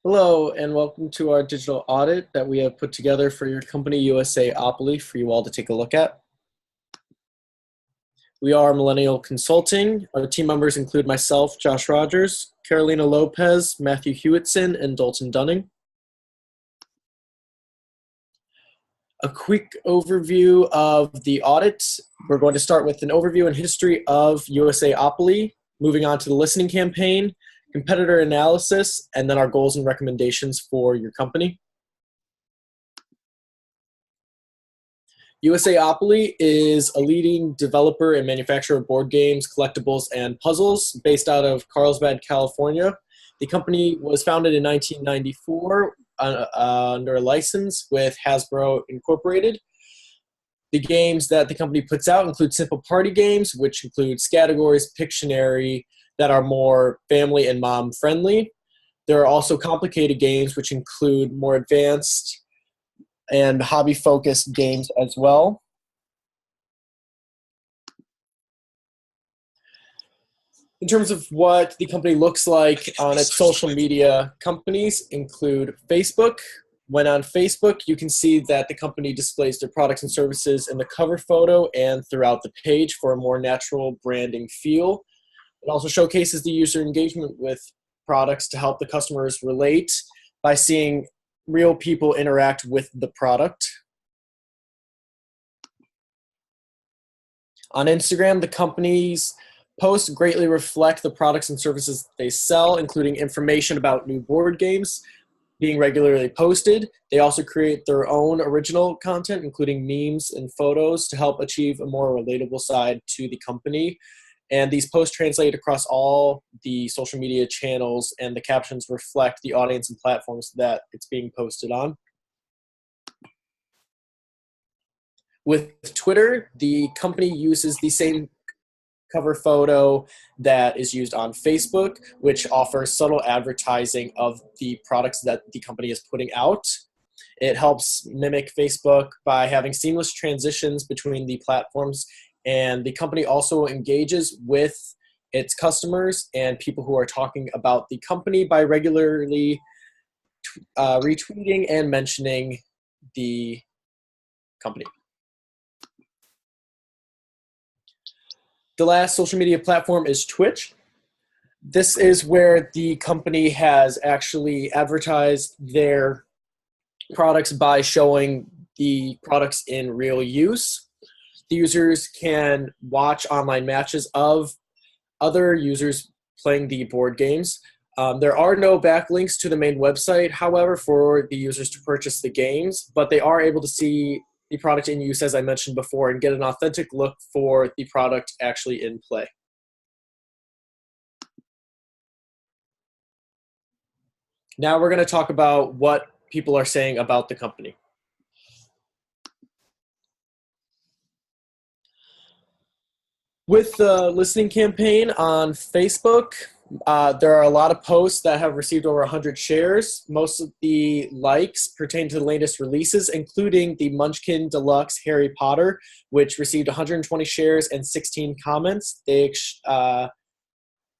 Hello, and welcome to our digital audit that we have put together for your company, USAopoly, for you all to take a look at. We are Millennial Consulting. Our team members include myself, Josh Rogers, Carolina Lopez, Matthew Hewitson, and Dalton Dunning. A quick overview of the audit. We're going to start with an overview and history of USAopoly, moving on to the listening campaign, competitor analysis, and then our goals and recommendations for your company. USAopoly is a leading developer and manufacturer of board games, collectibles, and puzzles based out of Carlsbad, California. The company was founded in 1994 under a license with Hasbro Incorporated. The games that the company puts out include simple party games, which includes categories, Pictionary, that are more family and mom friendly. There are also complicated games, which include more advanced and hobby-focused games as well. In terms of what the company looks like on its social media, companies include Facebook. When on Facebook, you can see that the company displays their products and services in the cover photo and throughout the page for a more natural branding feel. It also showcases the user engagement with products to help the customers relate by seeing real people interact with the product. On Instagram, the company's posts greatly reflect the products and services they sell, including information about new board games being regularly posted. They also create their own original content, including memes and photos, to help achieve a more relatable side to the company. And these posts translate across all the social media channels, and the captions reflect the audience and platforms that it's being posted on. With Twitter, the company uses the same cover photo that is used on Facebook, which offers subtle advertising of the products that the company is putting out. It helps mimic Facebook by having seamless transitions between the platforms, and the company also engages with its customers and people who are talking about the company by regularly retweeting and mentioning the company. The last social media platform is Twitch. This is where the company has actually advertised their products by showing the products in real use. The users can watch online matches of other users playing the board games. There are no backlinks to the main website, however, for the users to purchase the games, but they are able to see the product in use, as I mentioned before, and get an authentic look for the product actually in play. Now we're going to talk about what people are saying about the company. With the listening campaign on Facebook, there are a lot of posts that have received over 100 shares. Most of the likes pertain to the latest releases, including the Munchkin Deluxe Harry Potter, which received 120 shares and 16 comments. They have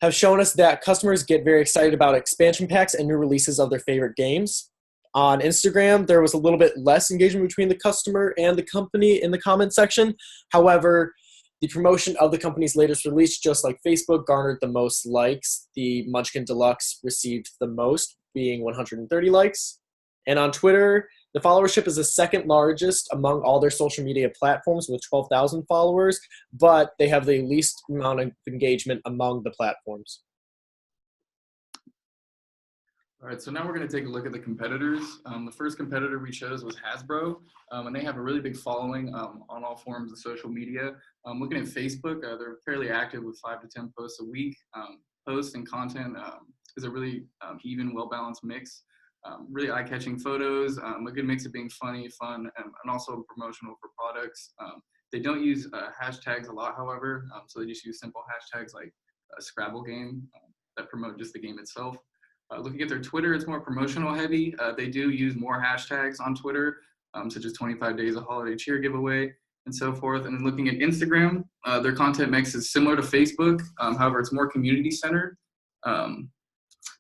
shown us that customers get very excited about expansion packs and new releases of their favorite games. On Instagram, there was a little bit less engagement between the customer and the company in the comment section. However, the promotion of the company's latest release, just like Facebook, garnered the most likes. The Munchkin Deluxe received the most, being 130 likes. And on Twitter, the followership is the second largest among all their social media platforms with 12,000 followers, but they have the least amount of engagement among the platforms. All right, so now we're going to take a look at the competitors. The first competitor we chose was Hasbro, and they have a really big following on all forms of social media. Looking at Facebook, they're fairly active with 5 to 10 posts a week. Posts and content is a really even, well-balanced mix. Really eye-catching photos, a good mix of being funny, fun, and also promotional for products. They don't use hashtags a lot, however, so they just use simple hashtags like a Scrabble game that promote just the game itself. Looking at their Twitter, it's more promotional heavy. They do use more hashtags on Twitter, such as 25 days of holiday cheer giveaway and so forth. And then looking at Instagram, their content mix is similar to Facebook. However, it's more community centered.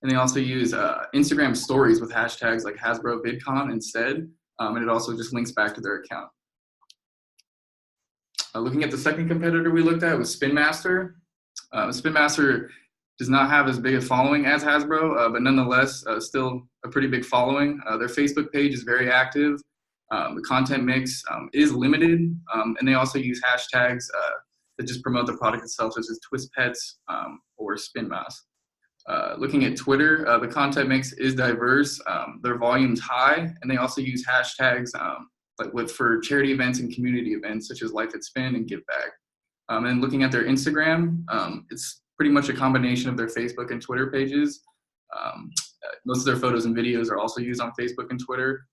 And they also use Instagram stories with hashtags like Hasbro VidCon instead. And it also just links back to their account. Looking at the second competitor we looked at was Spin Master. Spin Master does not have as big a following as Hasbro, but nonetheless, still a pretty big following. Their Facebook page is very active. The content mix is limited, and they also use hashtags that just promote the product itself, such as Twist Pets or Spin Mouse. Looking at Twitter, the content mix is diverse. Their volume's high, and they also use hashtags for charity events and community events, such as Life at Spin and Give Back. And looking at their Instagram, it's pretty much a combination of their Facebook and Twitter pages. Most of their photos and videos are also used on Facebook and Twitter.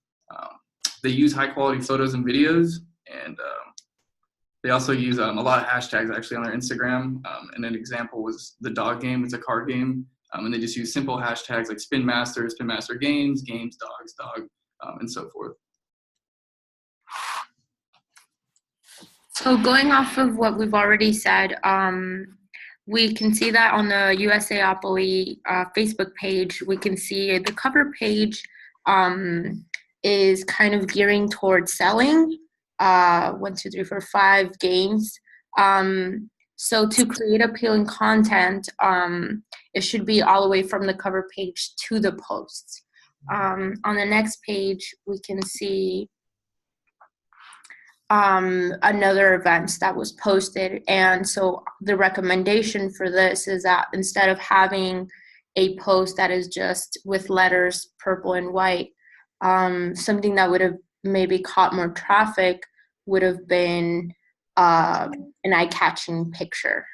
They use high quality photos and videos, and they also use a lot of hashtags actually on their Instagram. And an example was the dog game. It's a card game. And they just use simple hashtags like Spin Master Games, dogs, dog, and so forth. So going off of what we've already said, we can see that on the USAopoly Facebook page, we can see the cover page is kind of gearing towards selling 1, 2, 3, 4, 5 games. So to create appealing content, it should be all the way from the cover page to the posts. On the next page, we can see another event that was posted. And so the recommendation for this is that instead of having a post that is just with letters purple and white, something that would have maybe caught more traffic would have been an eye-catching picture.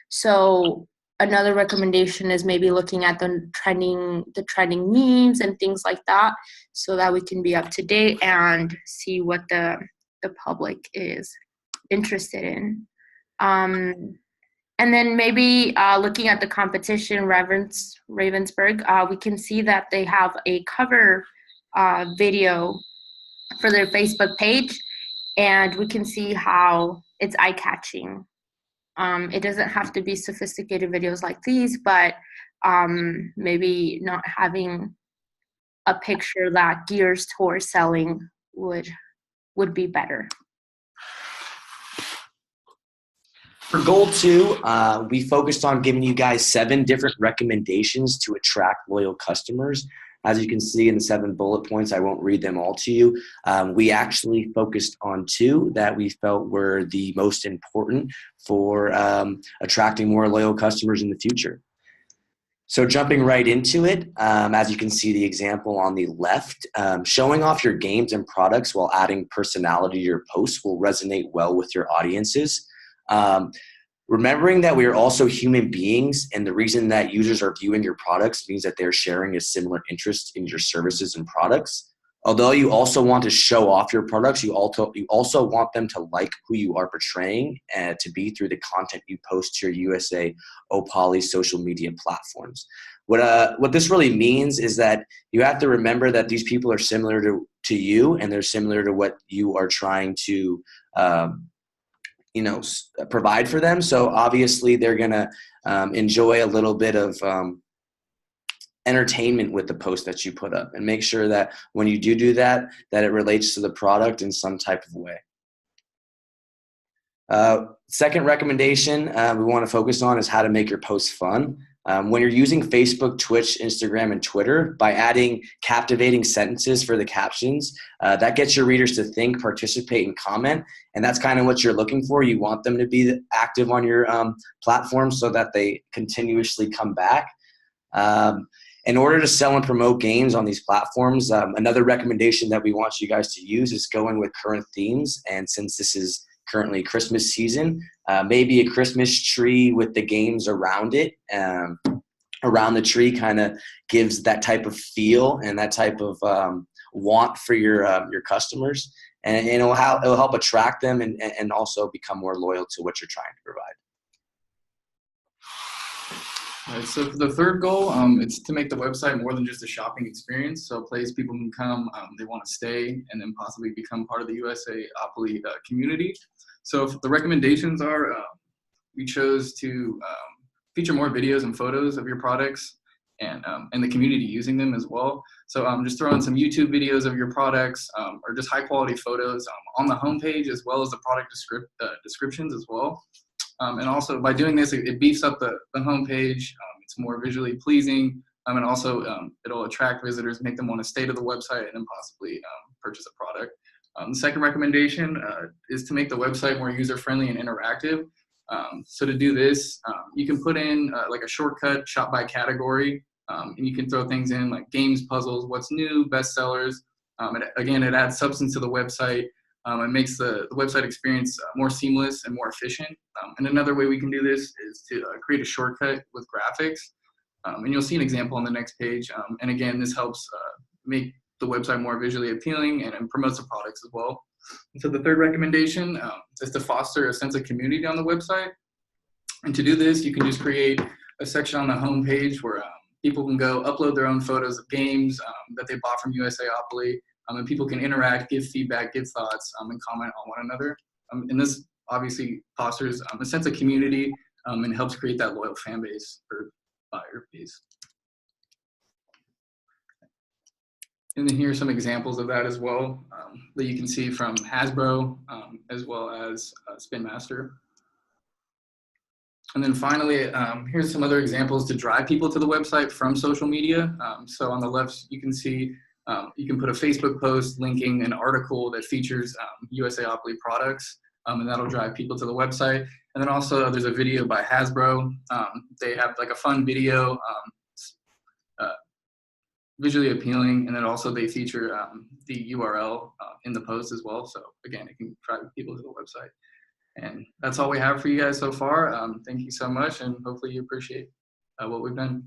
So another recommendation is maybe looking at the trending memes and things like that, so that we can be up to date and see what the public is interested in. And then maybe looking at the competition, Ravensburg, we can see that they have a cover video for their Facebook page, and we can see how it's eye-catching. It doesn't have to be sophisticated videos like these, but maybe not having a picture that gears towards selling would be better. For goal 2, we focused on giving you guys 7 different recommendations to attract loyal customers. As you can see in the 7 bullet points, I won't read them all to you. We actually focused on 2 that we felt were the most important for attracting more loyal customers in the future. So jumping right into it, as you can see the example on the left, showing off your games and products while adding personality to your posts will resonate well with your audiences. Remembering that we are also human beings, and the reason that users are viewing your products means that they're sharing a similar interest in your services and products. Although you also want to show off your products, you also want them to like who you are portraying to be through the content you post to your USAopoly social media platforms. What this really means is that you have to remember that these people are similar to you, and they're similar to what you are trying to provide for them. So obviously they're going to enjoy a little bit of entertainment with the post that you put up, and make sure that when you do that, that it relates to the product in some type of way. Second recommendation we want to focus on is how to make your posts fun. When you're using Facebook, Twitch, Instagram, and Twitter, by adding captivating sentences for the captions, that gets your readers to think, participate, and comment. And that's kind of what you're looking for. You want them to be active on your platform so that they continuously come back. In order to sell and promote games on these platforms, another recommendation that we want you guys to use is going with current themes. And since this is currently Christmas season, maybe a Christmas tree with the games around it, around the tree, kind of gives that type of feel and that type of want for your customers, and it'll help attract them and also become more loyal to what you're trying to provide. All right, so for the third goal, it's to make the website more than just a shopping experience. So a place people can come, they want to stay, and then possibly become part of the USAopoly community. So the recommendations are, we chose to feature more videos and photos of your products, and the community using them as well. So just throw in some YouTube videos of your products or just high quality photos on the homepage, as well as the product descriptions as well. And also by doing this, it beefs up the homepage. It's more visually pleasing, and also it'll attract visitors, make them want to stay to the website and then possibly purchase a product. The second recommendation is to make the website more user-friendly and interactive. So to do this, you can put in like a shortcut shop by category, and you can throw things in like games, puzzles, what's new, bestsellers. Again, it adds substance to the website. It makes the website experience more seamless and more efficient. And another way we can do this is to create a shortcut with graphics. And you'll see an example on the next page. And again, this helps make the website more visually appealing and promotes the products as well. And so the third recommendation is to foster a sense of community on the website. And to do this, you can just create a section on the home page where people can go upload their own photos of games that they bought from USAopoly, and people can interact, give feedback, give thoughts, and comment on one another. And this obviously fosters a sense of community and helps create that loyal fan base or buyer base. And then here are some examples of that as well that you can see from Hasbro as well as Spin Master. And then finally, here's some other examples to drive people to the website from social media. So on the left, you can see you can put a Facebook post linking an article that features USAopoly products, and that'll drive people to the website. And then also there's a video by Hasbro. They have like a fun video, visually appealing, and then also they feature the URL in the post as well. So again, it can drive people to the website. And that's all we have for you guys so far. Thank you so much, and hopefully you appreciate what we've done.